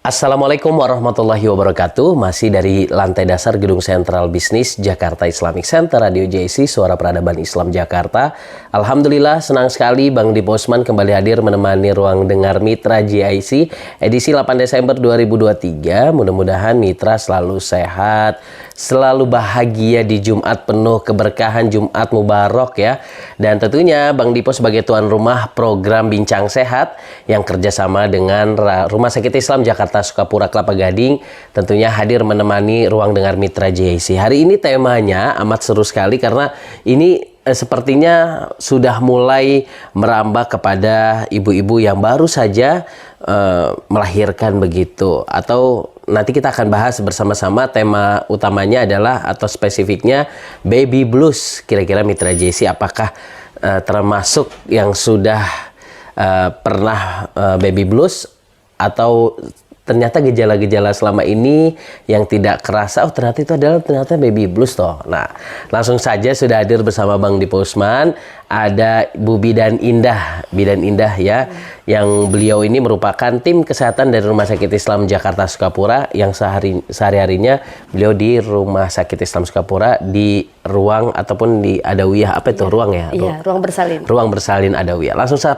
Assalamualaikum warahmatullahi wabarakatuh. Masih dari lantai dasar Gedung Sentral Bisnis Jakarta Islamic Center Radio JIC, Suara Peradaban Islam Jakarta. Alhamdulillah senang sekali Bang Dipo Usman kembali hadir menemani ruang dengar Mitra JIC edisi 8 Desember 2023. Mudah-mudahan Mitra selalu sehat, selalu bahagia di Jumat penuh keberkahan, Jumat Mubarak ya. Dan tentunya Bang Dipo sebagai tuan rumah program Bincang Sehat yang kerjasama dengan Rumah Sakit Islam Jakarta Sukapura Kelapa Gading tentunya hadir menemani ruang dengar Mitra JIC. Hari ini temanya amat seru sekali karena ini sepertinya sudah mulai merambah kepada ibu-ibu yang baru saja melahirkan begitu, atau nanti kita akan bahas bersama-sama. Tema utamanya adalah atau spesifiknya baby blues. Kira-kira Mitra JIC apakah termasuk yang sudah pernah baby blues, atau ternyata gejala-gejala selama ini yang tidak kerasa, oh ternyata itu adalah baby blues toh. Nah, langsung saja sudah hadir bersama Bang Dipo Usman, ada Bu Bidan Indah ya, yang beliau ini merupakan tim kesehatan dari Rumah Sakit Islam Jakarta Sukapura yang sehari-harinya beliau di Rumah Sakit Islam Sukapura di ruang ataupun di Adawiyah, apa itu ruang ya? Iya, ruang bersalin. Ruang bersalin Adawiyah. Langsung saja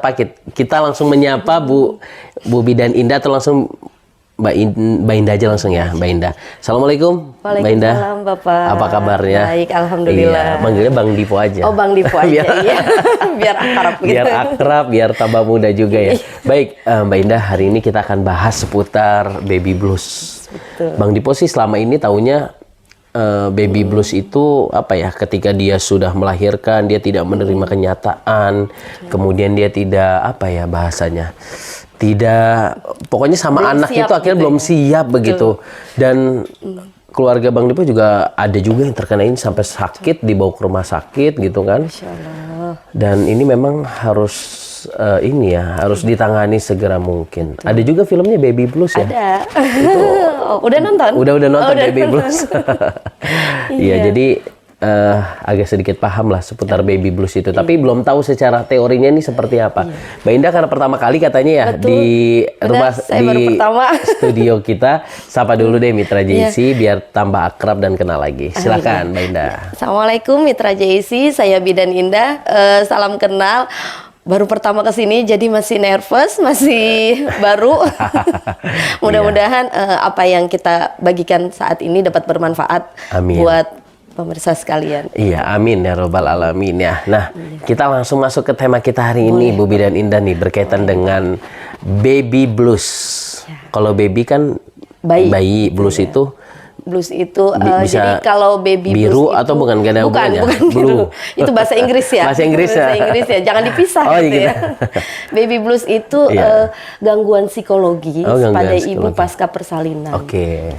kita langsung menyapa Bu Bidan Indah, atau langsung Mbak Indah aja langsung ya, Mbak Indah. Assalamualaikum, Mbak Indah. Waalaikumsalam, Bapak. Apa kabarnya? Baik, alhamdulillah. Iya, manggilnya Bang Dipo aja. Oh, Bang Dipo aja, iya. Biar akrab gitu. Biar akrab, biar tambah muda juga ya. Baik, Mbak Indah, hari ini kita akan bahas seputar baby blues. Betul. Bang Dipo sih selama ini taunya baby blues itu apa ya? Ketika dia sudah melahirkan, dia tidak menerima kenyataan, kemudian dia tidak apa ya bahasanya? Tidak, pokoknya sama belum anak itu akhirnya gitu belum siap begitu. Dan keluarga Bang Dipo juga ada juga yang terkena ini sampai sakit, dibawa ke rumah sakit gitu kan. Dan ini memang harus harus ditangani segera mungkin. Ada juga filmnya Baby Blues ya. Ada. Itu, udah nonton? Udah nonton Baby Blues. Iya, jadi agak sedikit paham lah seputar baby blues itu, tapi belum tahu secara teorinya ini seperti apa. Mbak Indah karena pertama kali katanya ya. Betul. Di rumah di studio kita. Sapa dulu deh Mitra JIC biar tambah akrab dan kenal lagi. Silakan Mbak Indah. Assalamualaikum Mitra JIC, saya Bidan Indah. Salam kenal. Baru pertama kesini jadi masih nervous, masih baru. Mudah-mudahan apa yang kita bagikan saat ini dapat bermanfaat. Amin. Buat pemirsa sekalian. Iya, amin ya robbal alamin ya. Nah, kita langsung masuk ke tema kita hari ini, Bu Bidan Indah nih, berkaitan dengan baby blues. Ya. Kalau baby kan bayi blues itu. Blues itu jadi kalau baby biru blues atau itu, bukan blue. Itu bahasa Inggris ya. Bahasa Inggris ya. Jangan dipisah gitu ya. Baby blues itu gangguan psikologis pada ibu pasca persalinan.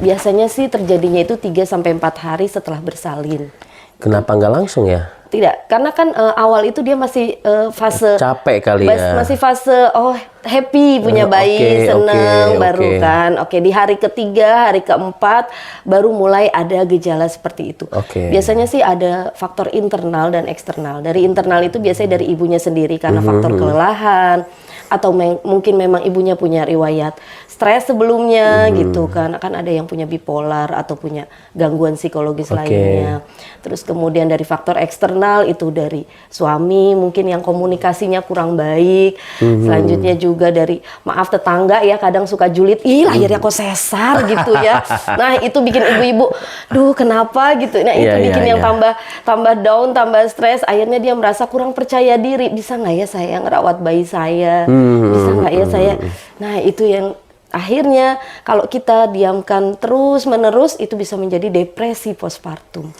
Biasanya sih terjadinya itu 3 sampai 4 hari setelah bersalin. Kenapa nggak langsung ya? Tidak, karena kan awal itu dia masih fase capek kali ya. Masih fase happy punya bayi, seneng baru kan. Di hari ketiga, hari keempat baru mulai ada gejala seperti itu. Biasanya sih ada faktor internal dan eksternal. Dari internal itu biasanya dari ibunya sendiri karena faktor kelelahan, atau mungkin memang ibunya punya riwayat stres sebelumnya gitu kan ada yang punya bipolar atau punya gangguan psikologis lainnya. Terus kemudian dari faktor eksternal itu dari suami mungkin yang komunikasinya kurang baik. Selanjutnya juga dari maaf tetangga ya, kadang suka julid, lahirnya kok sesar gitu ya. Nah itu bikin ibu-ibu, duh kenapa gitu. Nah itu bikin yang tambah down, tambah stres. Akhirnya dia merasa kurang percaya diri. Bisa nggak ya saya ngerawat bayi saya? Bisa nggak ya saya? Nah itu yang akhirnya kalau kita diamkan terus-menerus itu bisa menjadi depresi postpartum.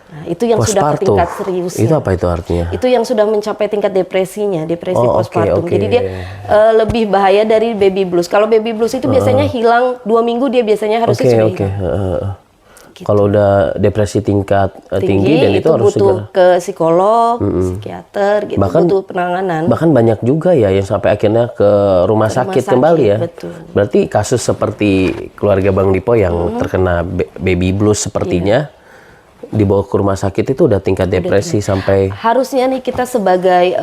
Nah, itu yang sudah ke tingkat serius. Itu apa itu artinya? Itu yang sudah mencapai tingkat depresinya, depresi postpartum. Jadi dia lebih bahaya dari baby blues. Kalau baby blues itu biasanya hilang 2 minggu, dia biasanya harusnya sudah hilang. Gitu. Kalau udah depresi tingkat tinggi dan itu harus butuh ke psikolog, psikiater, gitu, butuh penanganan. Bahkan banyak juga ya yang sampai akhirnya ke rumah sakit kembali ya. Betul. Berarti kasus seperti keluarga Bang Dipo yang terkena baby blues sepertinya dibawa ke rumah sakit itu udah tingkat depresi sampai. Harusnya nih kita sebagai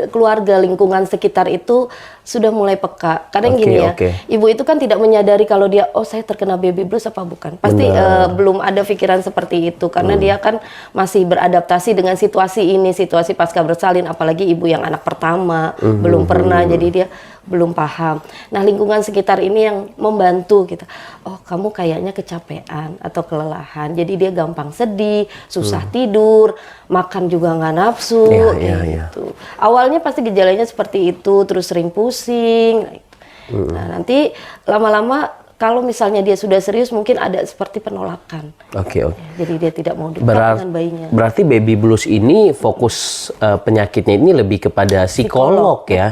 keluarga lingkungan sekitar itu sudah mulai peka. Kadang gini ya, ibu itu kan tidak menyadari kalau dia, oh saya terkena baby blues apa bukan. Pasti belum ada pikiran seperti itu, karena dia kan masih beradaptasi dengan situasi ini, situasi pasca bersalin, apalagi ibu yang anak pertama, belum pernah, jadi dia belum paham. Nah, lingkungan sekitar ini yang membantu kita. Oh, kamu kayaknya kecapean atau kelelahan, jadi dia gampang sedih, susah tidur, makan juga nggak nafsu, gitu. Awalnya pasti gejalanya seperti itu, terus sering pusing. Nah, nanti lama-lama kalau misalnya dia sudah serius, mungkin ada seperti penolakan. Jadi dia tidak mau dekat dengan bayinya. Berarti baby blues ini fokus penyakitnya ini lebih kepada psikolog ya,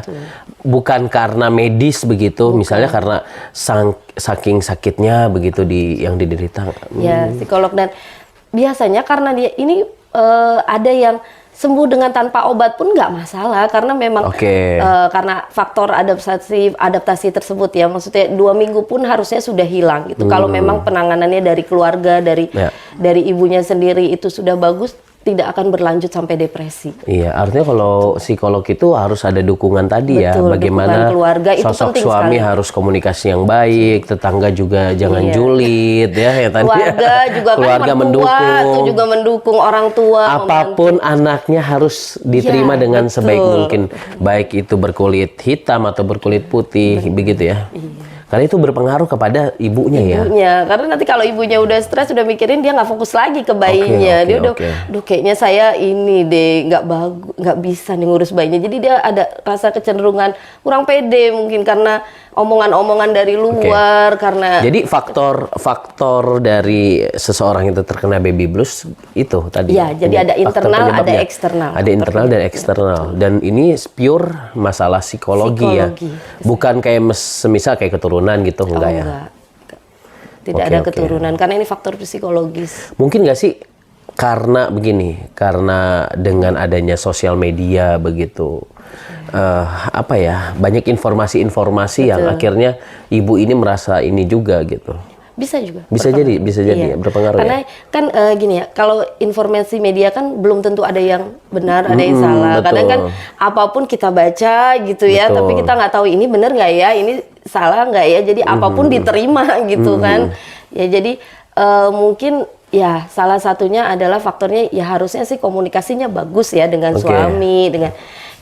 bukan karena medis begitu. Misalnya karena saking sakitnya begitu yang diderita. Ya, psikolog. Dan biasanya karena dia ini ada yang sembuh dengan tanpa obat pun nggak masalah, karena memang karena faktor adaptasi tersebut ya, maksudnya 2 minggu pun harusnya sudah hilang gitu. Kalau memang penanganannya dari keluarga, dari ibunya sendiri itu sudah bagus, tidak akan berlanjut sampai depresi. Iya, artinya kalau psikolog itu harus ada dukungan tadi. Betul, ya, bagaimana keluarga itu sosok suami sekali. Harus komunikasi yang baik, tetangga juga jangan julid ya tadi. Keluarga juga keluarga kan mendukung, itu juga mendukung orang tua. Apapun anaknya harus diterima dengan sebaik mungkin, baik itu berkulit hitam atau berkulit putih, begitu ya. Karena itu berpengaruh kepada ibunya ya. Karena nanti kalau ibunya udah stres, udah mikirin, dia nggak fokus lagi ke bayinya. Dia udah, duh kayaknya saya ini deh nggak bisa nih ngurus bayinya. Jadi dia ada rasa kecenderungan kurang pede mungkin karena omongan-omongan dari luar. Karena jadi faktor dari seseorang itu terkena baby blues itu tadi. Ya, jadi ada internal, ada eksternal. Ada internal dan eksternal. Dan ini pure masalah psikologi. Ya. Bukan kayak semisal kayak keturunan gitu, enggak ya? Tidak ada keturunan, karena ini faktor psikologis. Mungkin nggak sih karena begini, karena dengan adanya sosial media begitu, banyak informasi-informasi yang akhirnya ibu ini merasa ini juga gitu. Bisa juga. Bisa jadi berpengaruh. Karena kan gini ya, kalau informasi media kan belum tentu ada yang benar, ada yang salah. Kadang kan apapun kita baca gitu ya, tapi kita nggak tahu ini benar nggak ya, ini salah nggak ya. Jadi apapun diterima gitu kan. Ya jadi mungkin ya salah satunya adalah faktornya ya harusnya sih komunikasinya bagus ya dengan suami, dengan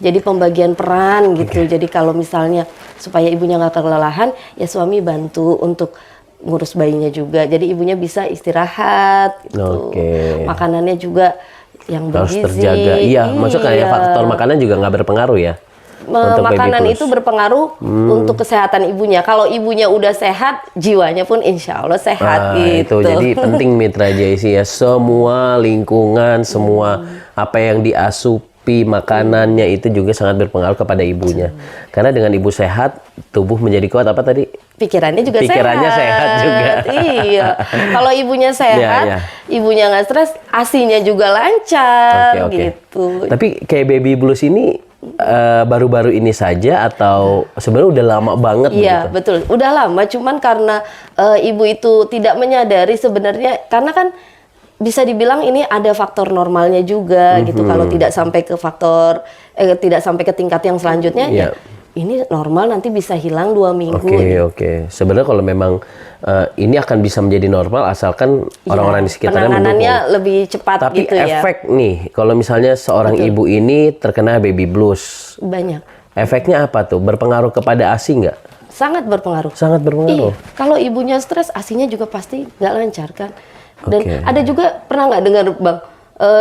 jadi pembagian peran gitu. Jadi kalau misalnya supaya ibunya nggak kelelahan, ya suami bantu untuk ngurus bayinya juga, jadi ibunya bisa istirahat gitu. Makanannya juga yang bergizi, harus terjaga. Maksudnya faktor makanan juga nggak berpengaruh ya. Makanan itu berpengaruh untuk kesehatan ibunya. Kalau ibunya udah sehat, jiwanya pun insya Allah sehat gitu. Itu jadi penting Mitra JC ya, semua lingkungan, semua apa yang diasupi makanannya itu juga sangat berpengaruh kepada ibunya. Karena dengan ibu sehat, tubuh menjadi kuat. Apa tadi? Pikirannya juga sehat juga. Iya. Kalau ibunya sehat, ibunya nggak stres, ASI-nya juga lancar gitu. Tapi kayak baby blues ini baru-baru ini saja atau sebenarnya udah lama banget? Iya, betul. Udah lama, cuman karena ibu itu tidak menyadari sebenarnya, karena kan bisa dibilang ini ada faktor normalnya juga gitu. Kalau tidak sampai ke faktor tidak sampai ke tingkat yang selanjutnya ya ini normal, nanti bisa hilang 2 minggu. Sebenarnya kalau memang ini akan bisa menjadi normal asalkan orang-orang di sekitarnya mendukung. Penanganannya lebih cepat. Tapi gitu ya. efek nih, kalau misalnya seorang ibu ini terkena baby blues, banyak. Efeknya apa tuh? Berpengaruh kepada ASI nggak? Sangat berpengaruh. Sangat berpengaruh. Iya. Kalau ibunya stres, ASI-nya juga pasti nggak lancar kan. Dan ada juga, pernah nggak dengar Bang?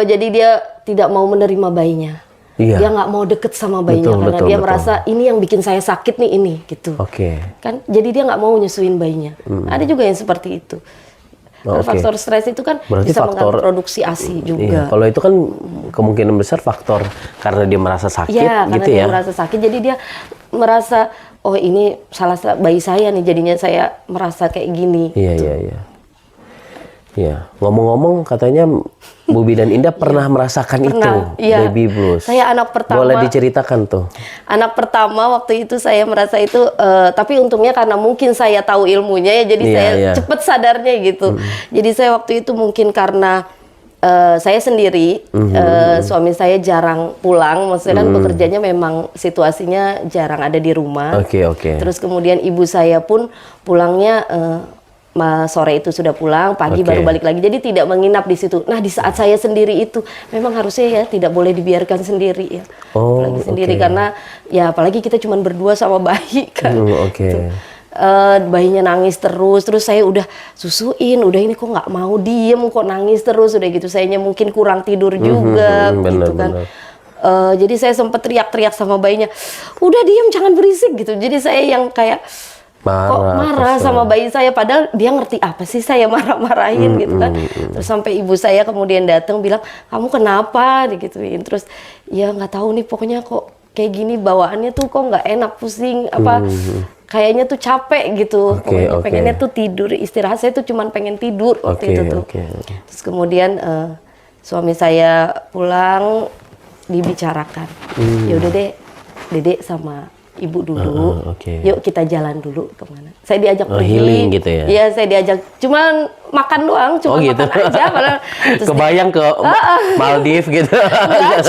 Jadi dia tidak mau menerima bayinya. Dia nggak mau deket sama bayinya karena dia merasa ini yang bikin saya sakit nih ini gitu. Kan jadi dia nggak mau nyusuin bayinya. Ada juga yang seperti itu. Faktor stres itu kan berarti bisa mengganggu produksi ASI juga. Kalau itu kan kemungkinan besar faktor karena dia merasa sakit gitu ya. Karena dia merasa sakit, jadi dia merasa oh ini salah bayi saya nih, jadinya saya merasa kayak gini. Iya, ngomong-ngomong katanya Bubi dan Indah pernah merasakan itu, baby blues. Saya anak pertama. Boleh diceritakan tuh. Anak pertama waktu itu saya merasa itu, tapi untungnya karena mungkin saya tahu ilmunya ya, jadi saya cepet sadarnya gitu. Jadi saya waktu itu mungkin karena saya sendiri, suami saya jarang pulang, maksudnya kan bekerjanya memang situasinya jarang ada di rumah. Terus kemudian ibu saya pun pulangnya sore itu sudah pulang, pagi baru balik lagi, jadi tidak menginap di situ. Nah, di saat saya sendiri itu memang harusnya ya tidak boleh dibiarkan sendiri ya, apalagi sendiri karena ya apalagi kita cuma berdua sama bayi kan. Bayinya nangis terus saya udah susuin, udah ini kok nggak mau diem, kok nangis terus, udah gitu sayanya mungkin kurang tidur juga, gitu kan. Jadi saya sempat teriak-teriak sama bayinya, udah diem jangan berisik gitu. Jadi saya yang kayak marah sama bayi saya, padahal dia ngerti apa sih saya marah-marahin gitu kan. Terus sampai ibu saya kemudian datang bilang, kamu kenapa digituin. Terus ya nggak tahu nih, pokoknya kok kayak gini bawaannya tuh kok nggak enak, pusing apa. Kayaknya tuh capek gitu, pokoknya pengennya tuh tidur, istirahat. Saya tuh cuman pengen tidur waktu itu tuh. Terus kemudian suami saya pulang, dibicarakan. Ya udah deh, Dedek sama ibu dulu, yuk kita jalan dulu kemana. Saya diajak pergi. Healing gitu ya? Iya, saya diajak, cuman makan doang, cuma gitu. makan aja. Kebayang ke Maldives gitu? Enggak,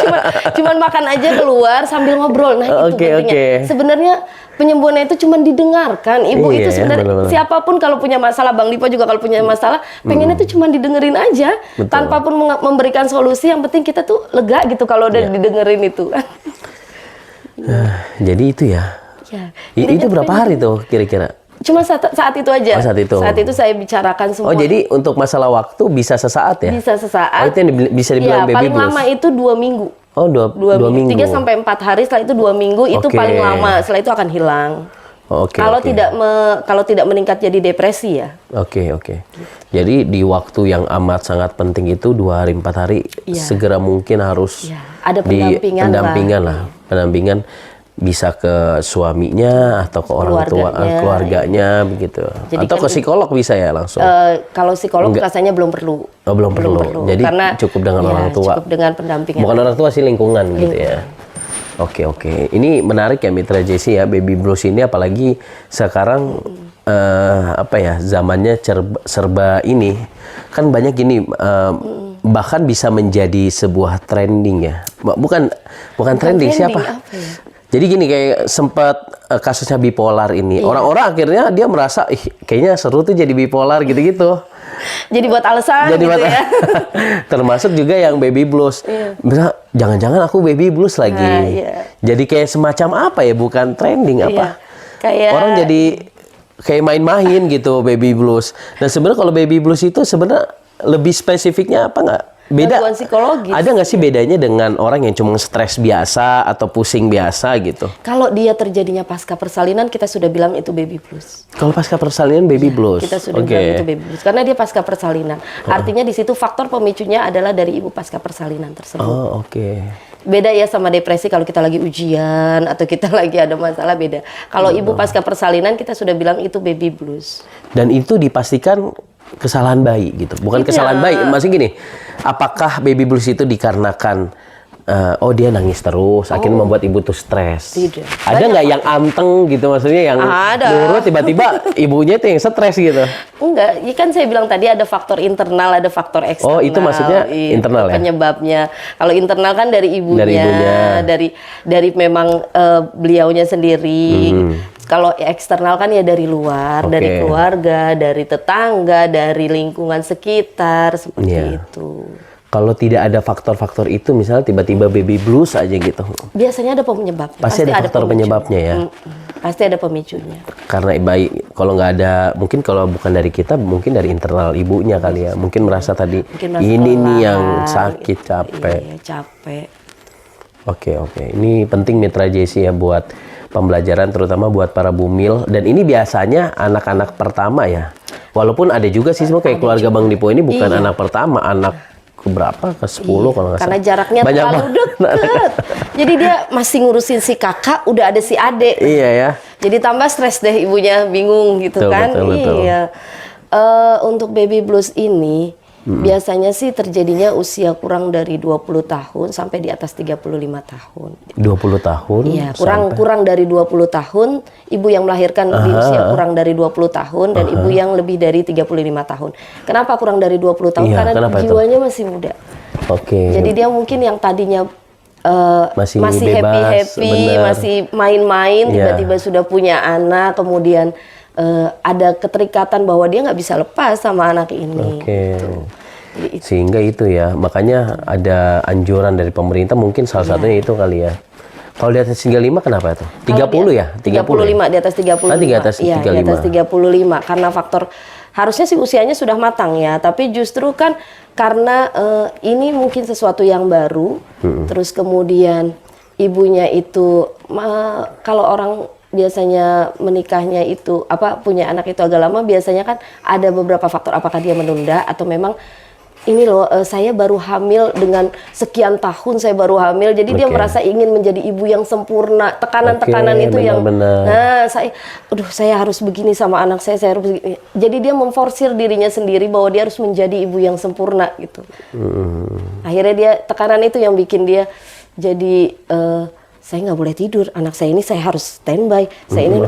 cuman makan aja keluar sambil ngobrol. Nah itu pentingnya. Sebenarnya penyembuhannya itu cuma didengarkan. Ibu itu sebenarnya siapapun kalau punya masalah, Bang Dipo juga kalau punya masalah, pengennya tuh cuma didengerin aja, tanpa pun memberikan solusi. Yang penting kita tuh lega gitu kalau udah didengerin itu. Jadi itu ya. Itu berapa hari tuh kira-kira? Cuma saat itu aja. Saat itu. Saat itu saya bicarakan semua. Oh, jadi untuk masalah waktu bisa sesaat ya? Bisa sesaat. Itu yang bisa dibilang baby paling blues. lama itu 2 minggu. Oh, 2 minggu. 3 sampai 4 hari, setelah itu 2 minggu itu paling lama. Setelah itu akan hilang. Kalau tidak meningkat jadi depresi ya. Jadi di waktu yang amat sangat penting itu 2 hari 4 hari segera mungkin harus ada pendampingan bisa ke suaminya atau ke orang tua keluarganya begitu. Jadi atau ke psikolog bisa ya langsung. Kalau psikolog rasanya belum perlu. Belum perlu. Jadi karena cukup dengan orang tua. Cukup dengan pendampingan. Bukan orang tua sih, lingkungan gitu ya. Oke. Ini menarik ya Mitra Jessi ya, baby blues ini, apalagi sekarang zamannya serba ini kan banyak gini, bahkan bisa menjadi sebuah trending ya. Bukan trending siapa? Apa ya? Jadi gini, kayak sempat kasusnya bipolar ini. Orang-orang akhirnya dia merasa kayaknya seru tuh jadi bipolar gitu-gitu. Jadi buat alasan gitu ya. Termasuk juga yang baby blues. Bisa jangan-jangan aku baby blues lagi. Jadi kayak semacam apa ya, bukan trending apa. Kayak orang jadi kayak main-main gitu baby blues. Dan sebenarnya kalau baby blues itu sebenarnya lebih spesifiknya apa nggak? Beda. Psikologis. Ada nggak sih bedanya dengan orang yang cuma stres biasa atau pusing biasa gitu? Kalau dia terjadinya pasca persalinan, kita sudah bilang itu baby blues. Kalau pasca persalinan baby blues. Kita sudah bilang itu baby blues karena dia pasca persalinan. Artinya di situ faktor pemicunya adalah dari ibu pasca persalinan tersebut. Beda ya sama depresi, kalau kita lagi ujian atau kita lagi ada masalah, beda. Kalau ibu pasca persalinan kita sudah bilang itu baby blues. Dan itu dipastikan kesalahan bayi gitu, bukan kesalahan bayi. Maksudnya gini, apakah baby blues itu dikarenakan dia nangis terus, akhirnya membuat ibu tuh stres? Tidak. Ada nggak yang anteng gitu, maksudnya yang nurut, tiba-tiba ibunya itu yang stres gitu? Enggak, ya kan saya bilang tadi ada faktor internal, ada faktor eksternal. Oh, itu maksudnya internal ya? Penyebabnya. Kalau internal kan dari ibunya. Dari memang beliaunya sendiri. Kalau eksternal kan ya dari luar, dari keluarga, dari tetangga, dari lingkungan sekitar, seperti itu. Kalau tidak ada faktor-faktor itu, misalnya tiba-tiba baby blues aja gitu. Biasanya ada penyebabnya. Pasti ada faktor penyebabnya ya. Pasti ada pemicunya. Karena bayi, kalau nggak ada, mungkin kalau bukan dari kita, mungkin dari internal ibunya kali ya. Mungkin merasa tadi ini nih yang sakit, capek. Iya, capek. Oke. Ini penting Mitra Jessi ya buat pembelajaran, terutama buat para bumil. Dan ini biasanya anak-anak pertama ya. Walaupun ada juga sih semua kayak keluarga Bang Dipo ini bukan anak pertama, anak keberapa? Ke-10 kalau nggak salah. Karena jaraknya terlalu dekat. Jadi dia masih ngurusin si kakak, udah ada si adik. Iya ya. Jadi tambah stres deh ibunya, bingung gitu kan. Betul. Iya. Untuk baby blues ini Biasanya sih terjadinya usia kurang dari 20 tahun sampai di atas 35 tahun. 20 tahun? Iya, kurang dari 20 tahun, ibu yang melahirkan di usia kurang dari 20 tahun dan ibu yang lebih dari 35 tahun. Kenapa kurang dari 20 tahun? Iya, karena jiwanya masih muda. Oke. Jadi dia mungkin yang tadinya masih bebas, happy, masih main-main, tiba-tiba sudah punya anak, kemudian ada keterikatan bahwa dia nggak bisa lepas sama anak ini. Gitu. Sehingga itu ya, makanya ada anjuran dari pemerintah, mungkin salah satunya itu kali ya. Kalau di atas 35 kenapa itu? 30 ya? 35, di atas 35. Di atas 35. Iya, di atas 35. Karena faktor, harusnya sih usianya sudah matang ya, tapi justru kan karena ini mungkin sesuatu yang baru, terus kemudian ibunya itu, kalau orang biasanya menikahnya itu, punya anak itu agak lama, biasanya kan ada beberapa faktor, apakah dia menunda atau memang ini loh, saya baru hamil dengan sekian tahun, saya baru hamil, jadi dia merasa ingin menjadi ibu yang sempurna. Tekanan-tekanan itu yang, nah saya harus begini sama anak saya harus begini. Jadi dia memforsir dirinya sendiri bahwa dia harus menjadi ibu yang sempurna gitu. Akhirnya dia, tekanan itu yang bikin dia jadi, saya nggak boleh tidur, anak saya ini saya harus standby, saya ini.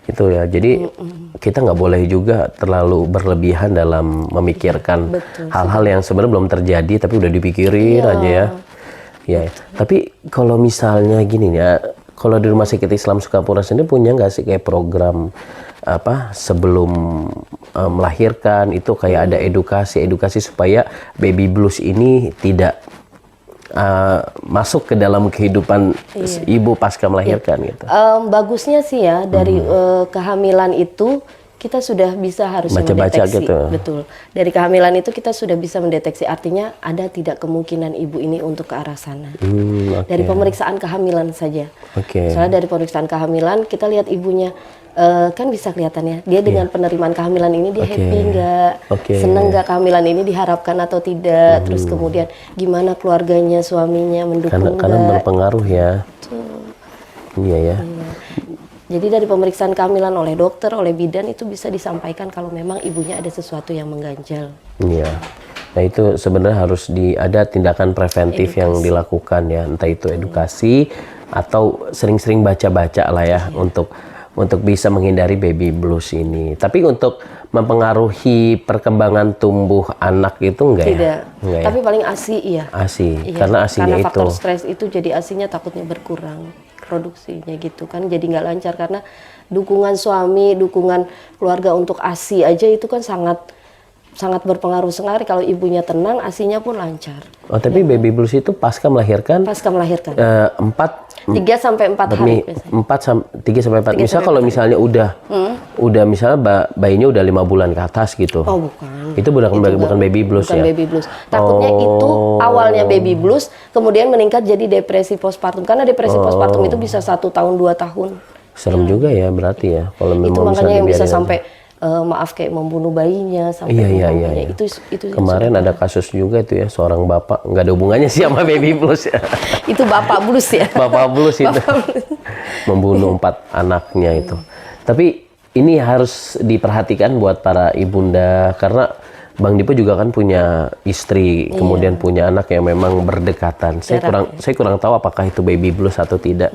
Itu ya, jadi kita nggak boleh juga terlalu berlebihan dalam memikirkan hal-hal yang sebenarnya belum terjadi tapi udah dipikirin aja ya. Ya, tapi kalau misalnya gini ya, kalau di Rumah Sakit Islam Sukapura sendiri punya nggak sih kayak program sebelum melahirkan itu kayak ada edukasi supaya baby blues ini tidak masuk ke dalam kehidupan ibu pasca melahirkan gitu. Bagusnya sih ya dari kehamilan itu kita sudah bisa harusnya mendeteksi. Gitu. Betul. Dari kehamilan itu kita sudah bisa mendeteksi, artinya ada tidak kemungkinan ibu ini untuk ke arah sana. Dari pemeriksaan kehamilan saja. Soalnya dari pemeriksaan kehamilan kita lihat ibunya kan bisa kelihatannya dia dengan penerimaan kehamilan ini dia happy nggak, seneng nggak kehamilan ini diharapkan atau tidak, terus kemudian gimana keluarganya, suaminya mendukung nggak? Karena berpengaruh ya. Iya ya. Jadi dari pemeriksaan kehamilan oleh dokter, oleh bidan itu bisa disampaikan kalau memang ibunya ada sesuatu yang mengganjal. Iya. Nah itu sebenarnya harus ada tindakan preventif yang dilakukan ya, entah itu edukasi atau sering-sering baca-baca lah ya untuk bisa menghindari baby blues ini. Tapi untuk mempengaruhi perkembangan tumbuh anak itu enggak ya? Enggak tapi paling ASI ya. ASI, karena ASInya karena itu. Faktor stres itu jadi ASInya takutnya berkurang produksinya gitu kan. Jadi nggak lancar karena dukungan suami, dukungan keluarga untuk ASI aja itu kan sangat berpengaruh sekali. Kalau ibunya tenang, ASInya pun lancar. Oh, tapi baby blues itu pasca melahirkan? Pasca melahirkan. 3 sampai 4 hari. 3 sampai 4. Misal kalau misalnya udah misalnya bayinya udah 5 bulan ke atas gitu. Oh, bukan. Itu bukan baby blues ya? Bukan baby blues. Takutnya itu awalnya baby blues, kemudian meningkat jadi depresi postpartum. Karena depresi postpartum itu bisa 1 tahun, 2 tahun. Serem juga ya berarti ya. Kalau itu makanya yang bisa sampai kayak membunuh bayinya sampai iya. Itu kemarin ada kasus juga itu ya, seorang bapak, nggak ada hubungannya sih sama baby blues ya. Itu bapak blues ya. Bapak blues itu membunuh 4 anaknya itu. Tapi ini harus diperhatikan buat para ibunda karena Bang Dipo juga kan punya istri, kemudian punya anak yang memang berdekatan. Saya kurang tahu apakah itu baby blues atau tidak.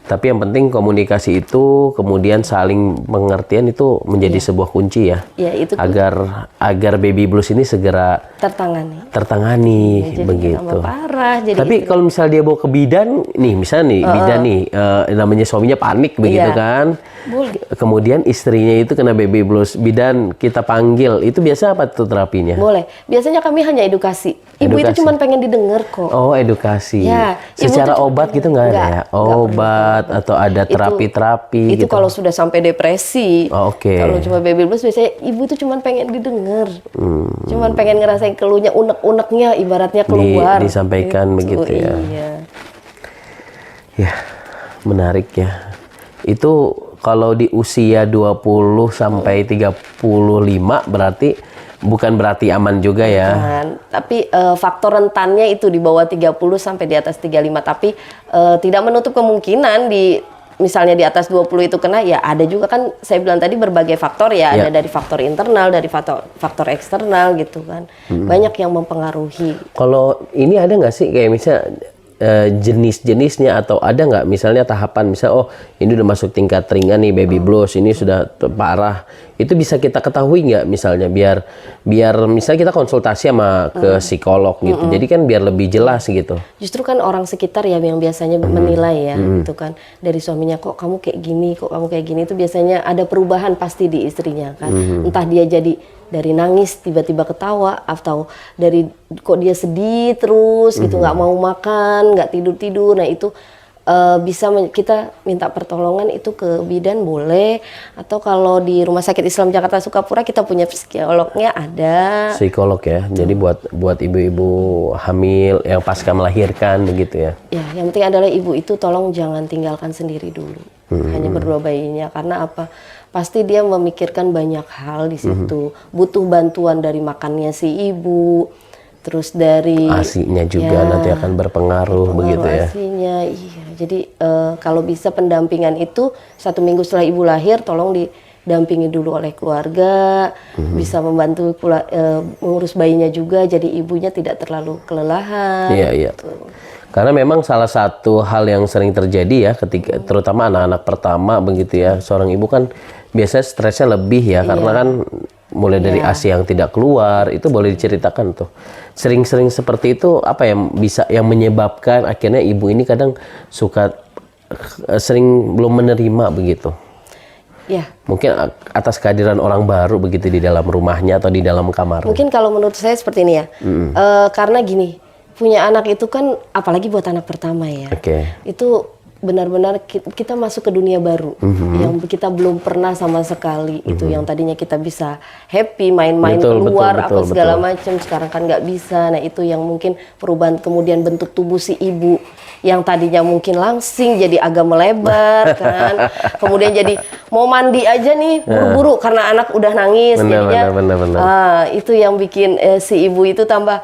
Tapi yang penting komunikasi itu, kemudian saling pengertian itu menjadi sebuah kunci ya. Itu agar baby blues ini segera tertangani jadi begitu. Parah, tapi kalau misalnya dia bawa ke bidan, nih misalnya bidan nih, namanya suaminya panik begitu kan. Boleh. Kemudian istrinya itu kena baby blues, bidan kita panggil, itu biasa apa tuh terapinya? Boleh. Biasanya kami hanya edukasi. Ibu itu cuma pengen didengar kok. Oh, edukasi. Ya, secara obat gitu nggak ada ya? Obat atau ada terapi-terapi itu gitu? Kalau sudah sampai depresi. Kalau cuma baby blues biasanya ibu itu cuma pengen didengar. Cuman pengen ngerasain keluhnya, unek-uneknya ibaratnya keluar. Disampaikan begitu ya. Iya. Ya, menarik ya. Itu kalau di usia 20 sampai 35 berarti bukan berarti aman juga ya. Tapi faktor rentannya itu di bawah 30 sampai di atas 35. Tapi tidak menutup kemungkinan di misalnya di atas 20 itu kena, ya ada juga kan saya bilang tadi berbagai faktor ya, ada dari faktor internal, dari faktor eksternal gitu kan. Banyak yang mempengaruhi. Kalau ini ada nggak sih kayak misalnya jenis-jenisnya atau ada nggak misalnya tahapan misal ini udah masuk tingkat ringan nih baby blues, ini sudah parah, itu bisa kita ketahui nggak misalnya biar misalnya kita konsultasi sama ke psikolog gitu, jadi kan biar lebih jelas gitu. Justru kan orang sekitar ya yang biasanya menilai ya gitu kan, dari suaminya, kok kamu kayak gini, kok kamu kayak gini, itu biasanya ada perubahan pasti di istrinya kan. Entah dia jadi dari nangis tiba-tiba ketawa, atau dari kok dia sedih terus gitu, nggak mau makan, nggak tidur-tidur. Nah itu bisa kita minta pertolongan itu ke bidan boleh, atau kalau di Rumah Sakit Islam Jakarta Sukapura kita punya psikolognya ada. Psikolog ya, jadi buat ibu-ibu hamil yang pasca melahirkan begitu ya. Ya, yang penting adalah ibu itu tolong jangan tinggalkan sendiri dulu, hanya berdua bayinya, karena apa? Pasti dia memikirkan banyak hal di situ, butuh bantuan dari makannya si ibu, terus dari ASI-nya juga nanti akan berpengaruh begitu ya. ASI-nya, iya. Jadi kalau bisa pendampingan itu 1 minggu setelah ibu lahir, tolong didampingi dulu oleh keluarga, bisa membantu mengurus bayinya juga, jadi ibunya tidak terlalu kelelahan. Iya, iya. Gitu. Karena memang salah satu hal yang sering terjadi ya ketika terutama anak-anak pertama begitu ya, seorang ibu kan biasanya stresnya lebih ya, karena kan mulai dari ASI yang tidak keluar, itu boleh diceritakan tuh. Sering-sering seperti itu apa yang bisa yang menyebabkan akhirnya ibu ini kadang suka sering belum menerima begitu. Ya. Mungkin atas kehadiran orang baru begitu di dalam rumahnya atau di dalam kamar. Mungkin kalau menurut saya seperti ini ya. Karena gini, punya anak itu kan apalagi buat anak pertama ya. Itu benar-benar kita masuk ke dunia baru yang kita belum pernah sama sekali. Itu yang tadinya kita bisa happy main-main keluar apa segala macam, sekarang kan nggak bisa. Nah itu yang mungkin perubahan kemudian bentuk tubuh si ibu yang tadinya mungkin langsing jadi agak melebar kan, kemudian jadi mau mandi aja nih buru-buru karena anak udah nangis. Jadinya itu yang bikin si ibu itu tambah,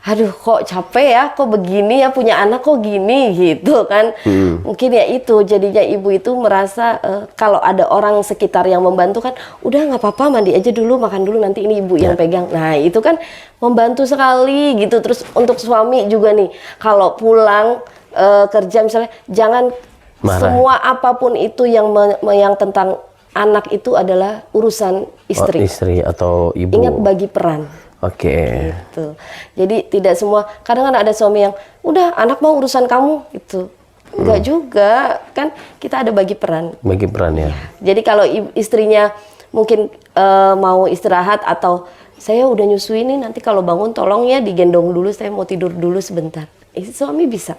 aduh kok capek ya, kok begini ya, punya anak kok gini gitu kan. Mungkin ya itu jadinya ibu itu merasa kalau ada orang sekitar yang membantu kan, udah nggak apa-apa mandi aja dulu, makan dulu, nanti ini ibu yang pegang. Nah itu kan membantu sekali gitu. Terus untuk suami juga nih, kalau pulang kerja misalnya, jangan semua apapun itu yang tentang anak itu adalah urusan istri. Istri atau ibu. Ingat bagi peran. Gitu. Jadi tidak semua, kadang kan ada suami yang udah anak mau urusan kamu gitu. Enggak juga, kan kita ada bagi peran. Bagi peran ya. Jadi kalau istrinya mungkin mau istirahat, atau saya udah nyusuin nih, nanti kalau bangun tolong ya digendong dulu, saya mau tidur dulu sebentar. Suami bisa.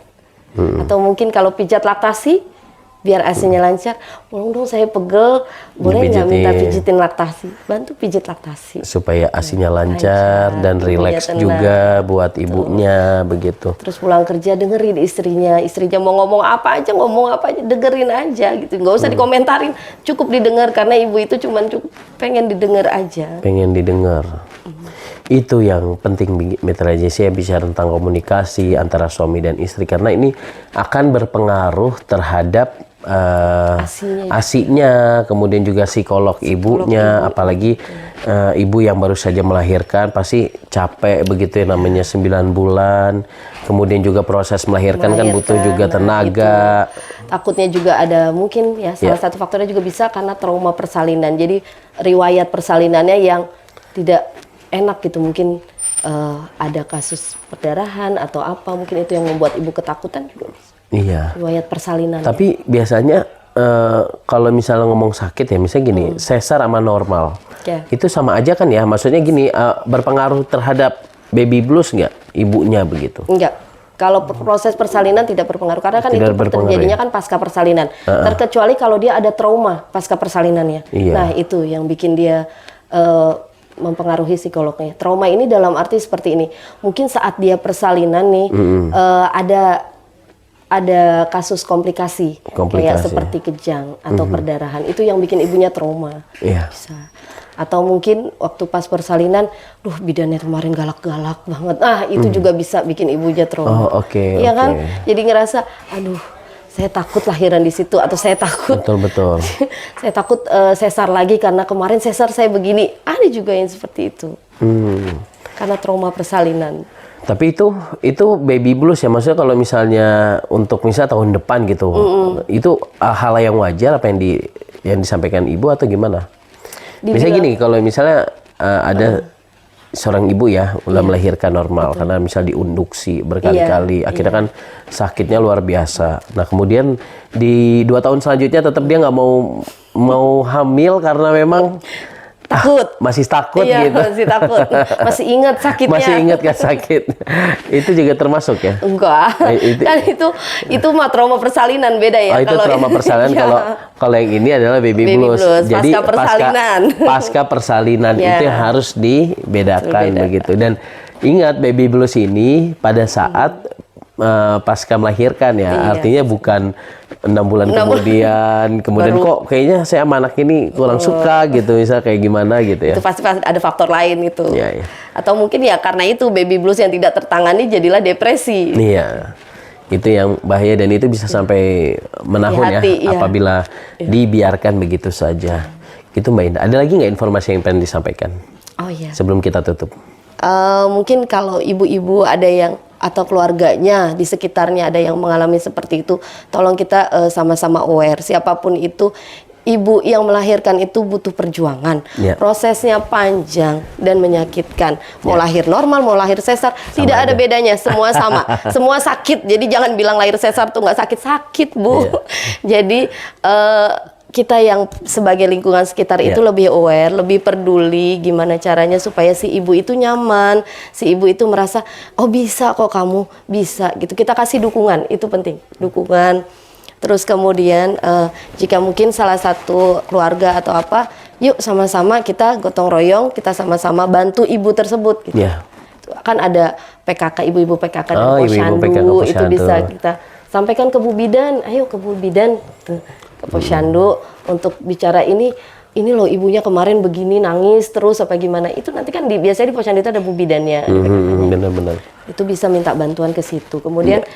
Atau mungkin kalau pijat laktasi, biar ASI-nya lancar, tolong dong saya pegel, boleh nggak minta pijitin laktasi, bantu pijit laktasi supaya ASI-nya lancar dan rileks juga buat ibunya begitu. Terus pulang kerja dengerin istrinya mau ngomong apa aja dengerin aja gitu, nggak usah dikomentarin, cukup didengar, karena ibu itu cuman pengen didengar aja. Pengen didengar. Itu yang penting Mitra Jessi, bicara tentang komunikasi antara suami dan istri, karena ini akan berpengaruh terhadap ASI-nya, kemudian juga psikolog ibunya, apalagi ibu yang baru saja melahirkan pasti capek begitu ya, namanya 9 bulan, kemudian juga proses melahirkan kan butuh juga tenaga. Takutnya juga ada mungkin ya salah satu faktornya juga bisa karena trauma persalinan, jadi riwayat persalinannya yang tidak enak gitu, mungkin ada kasus perdarahan atau apa, mungkin itu yang membuat ibu ketakutan juga bisa. Iya. Riwayat persalinan. Tapi biasanya kalau misalnya ngomong sakit ya, misalnya gini, sesar sama normal, itu sama aja kan ya? Maksudnya gini, berpengaruh terhadap baby blues nggak ibunya begitu? Enggak. Kalau proses persalinan tidak berpengaruh, karena kan itu terjadinya kan pasca persalinan. Terkecuali kalau dia ada trauma pasca persalinannya. Nah itu yang bikin dia mempengaruhi psikolognya. Trauma ini dalam arti seperti ini. Mungkin saat dia persalinan nih ada kasus komplikasi kayak seperti kejang atau perdarahan. Itu yang bikin ibunya trauma. Bisa. Atau mungkin waktu pas persalinan, bidannya kemarin galak-galak banget. Itu juga bisa bikin ibunya trauma. Iya kan? Jadi ngerasa, aduh, saya takut lahiran di situ, atau saya takut betul. saya takut sesar lagi karena kemarin sesar saya begini. Ada juga yang seperti itu. Karena trauma persalinan. Tapi itu baby blues ya, maksudnya kalau misalnya untuk tahun depan gitu, itu hal yang wajar apa yang disampaikan ibu atau gimana? Misalnya gini, kalau misalnya ada seorang ibu ya udah melahirkan normal karena misal diinduksi berkali-kali, akhirnya kan sakitnya luar biasa. Nah kemudian di 2 tahun selanjutnya tetap dia nggak mau hamil karena memang takut, masih takut iya, gitu. masih takut, masih ingat sakitnya. Masih ingat kan sakit. Itu juga termasuk ya? Enggak. Kan itu mah trauma persalinan, beda ya. Itu trauma persalinan. Kalau yang ini adalah baby blues. Jadi pasca persalinan. Pasca persalinan itu yang harus dibedakan begitu. Dan ingat, baby blues ini pada saat pasca melahirkan ya, artinya bukan 6 bulan kemudian kok kayaknya saya sama anak ini kurang suka gitu, misal kayak gimana gitu ya. Itu pasti ada faktor lain itu. Iya. Atau mungkin ya karena itu baby blues yang tidak tertangani jadilah depresi. Iya. Itu yang bahaya dan itu bisa sampai menahun apabila dibiarkan begitu saja. Itu Mbak Indah. Ada lagi nggak informasi yang pengen disampaikan? Oh iya. Sebelum kita tutup. Mungkin kalau ibu-ibu ada yang atau keluarganya di sekitarnya ada yang mengalami seperti itu, tolong kita sama-sama aware. Siapapun itu, ibu yang melahirkan itu butuh perjuangan. Prosesnya panjang dan menyakitkan. Mau lahir normal, mau lahir sesar, tidak ada bedanya. Semua sama, semua sakit. Jadi jangan bilang lahir sesar tuh nggak sakit Bu. Jadi kita yang sebagai lingkungan sekitar itu lebih aware, lebih peduli gimana caranya supaya si ibu itu nyaman, si ibu itu merasa oh bisa kok kamu bisa gitu. Kita kasih dukungan, itu penting, dukungan. Terus kemudian jika mungkin salah satu keluarga atau apa, yuk sama-sama kita gotong royong, kita sama-sama bantu ibu tersebut gitu. Kan ada PKK, ibu-ibu PKK dan Posyandu, itu bisa kita sampaikan ke Bu Bidan, ayo ke Bu Bidan tuh, ke Posyandu untuk bicara ini loh ibunya kemarin begini nangis terus apa gimana. Itu nanti kan biasanya di Posyandu itu ada Bu Bidannya. Benar-benar. Itu bisa minta bantuan ke situ. Kemudian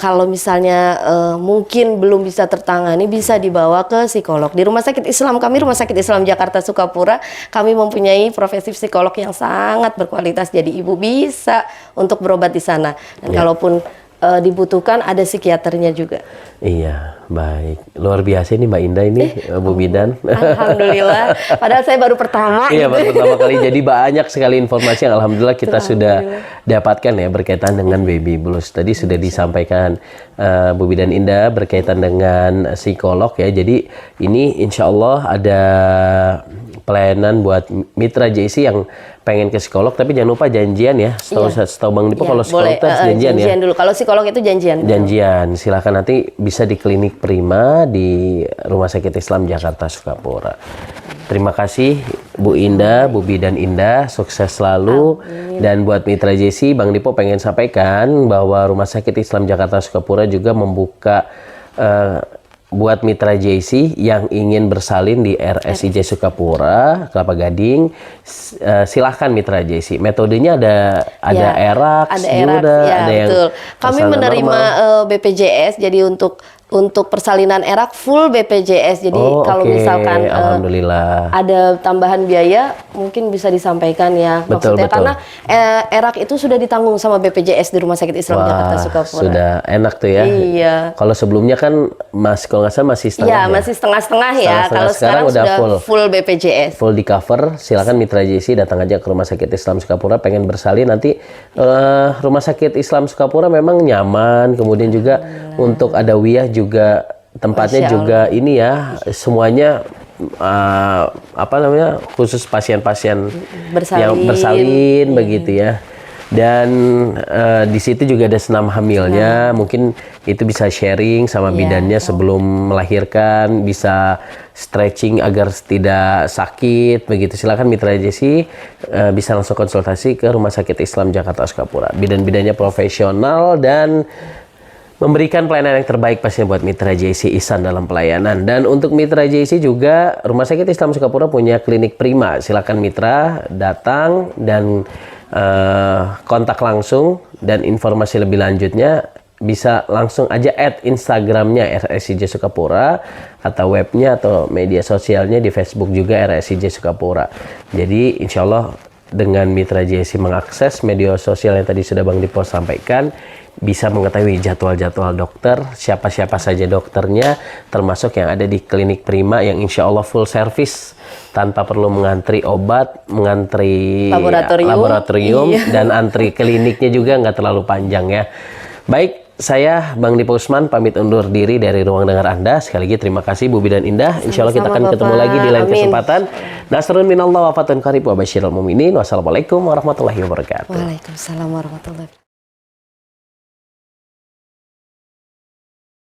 kalau misalnya mungkin belum bisa tertangani, bisa dibawa ke psikolog. Di Rumah Sakit Islam kami, Rumah Sakit Islam Jakarta Sukapura, kami mempunyai profesi psikolog yang sangat berkualitas. Jadi ibu bisa untuk berobat di sana. Dan kalaupun dibutuhkan ada psikiaternya juga. Iya, baik. Luar biasa ini Mbak Indah ini, Bu Bidan. Alhamdulillah. Padahal saya baru pertama. Iya, baru pertama kali. Jadi banyak sekali informasi yang alhamdulillah kita sudah dapatkan ya berkaitan dengan baby blues. Tadi sudah disampaikan Bu Bidan Indah berkaitan dengan psikolog ya. Jadi ini insya Allah ada pelayanan buat mitra JC yang pengen ke psikolog, tapi jangan lupa janjian ya. Setahu Bang Dipo kalau psikolog itu harus janjian ya. Dulu. Kalau psikolog itu janjian. Janjian. Silahkan nanti bisa di Klinik Prima di Rumah Sakit Islam Jakarta Sukapura. Terima kasih Bu Indah, Bu Bidan Indah, sukses selalu. Dan buat mitra JC, Bang Dipo pengen sampaikan bahwa Rumah Sakit Islam Jakarta Sukapura juga membuka buat mitra JC yang ingin bersalin di RSIJ Sukapura, Kelapa Gading, silahkan mitra JC. Metodenya ada erak, ada yang betul. Kami menerima BPJS, jadi untuk persalinan erak full BPJS. Jadi kalau misalkan alhamdulillah ada tambahan biaya mungkin bisa disampaikan ya. Maksudnya karena erak itu sudah ditanggung sama BPJS di Rumah Sakit Islam Jakarta Sukapura. Sudah enak tuh ya. Iya. Kalau sebelumnya kan kalau nggak salah masih setengah. Iya, masih setengah-setengah ya. Kalau sekarang udah full BPJS. Full di cover. Silakan mitra JC datang aja ke Rumah Sakit Islam Sukapura pengen bersalin nanti. Rumah Sakit Islam Sukapura memang nyaman. Kemudian juga untuk ada wiyah juga tempatnya juga ini ya semuanya khusus pasien-pasien yang bersalin begitu ya. Dan di situ juga ada senam hamilnya, mungkin itu bisa sharing sama bidannya sebelum melahirkan, bisa stretching agar tidak sakit begitu. Silakan mitra JC bisa langsung konsultasi ke Rumah Sakit Islam Jakarta Sukapura. Bidan-bidannya profesional dan memberikan pelayanan yang terbaik pastinya buat mitra JC Ihsan dalam pelayanan. Dan untuk mitra JC juga Rumah Sakit Islam Sukapura punya Klinik Prima. Silakan mitra datang dan kontak langsung dan informasi lebih lanjutnya bisa langsung aja add Instagramnya RSIJ Sukapura, atau webnya atau media sosialnya di Facebook juga RSIJ Sukapura. Jadi insya Allah dengan Mitra JSC mengakses media sosial yang tadi sudah Bang Dipo sampaikan, bisa mengetahui jadwal-jadwal dokter, siapa-siapa saja dokternya, termasuk yang ada di klinik Prima yang insya Allah full service tanpa perlu mengantri obat, mengantri laboratorium dan antri kliniknya juga nggak terlalu panjang ya. Baik, saya Bang Dipo Usman pamit undur diri dari ruang dengar Anda. Sekali lagi terima kasih Bu Bidan Indah. Insya Allah kita akan ketemu lagi di lain kesempatan. Nasrun minallah wa fatun qarib wa basyiril mu'minin. Wassalamualaikum warahmatullahi wabarakatuh. Waalaikumsalam warahmatullahi wabarakatuh.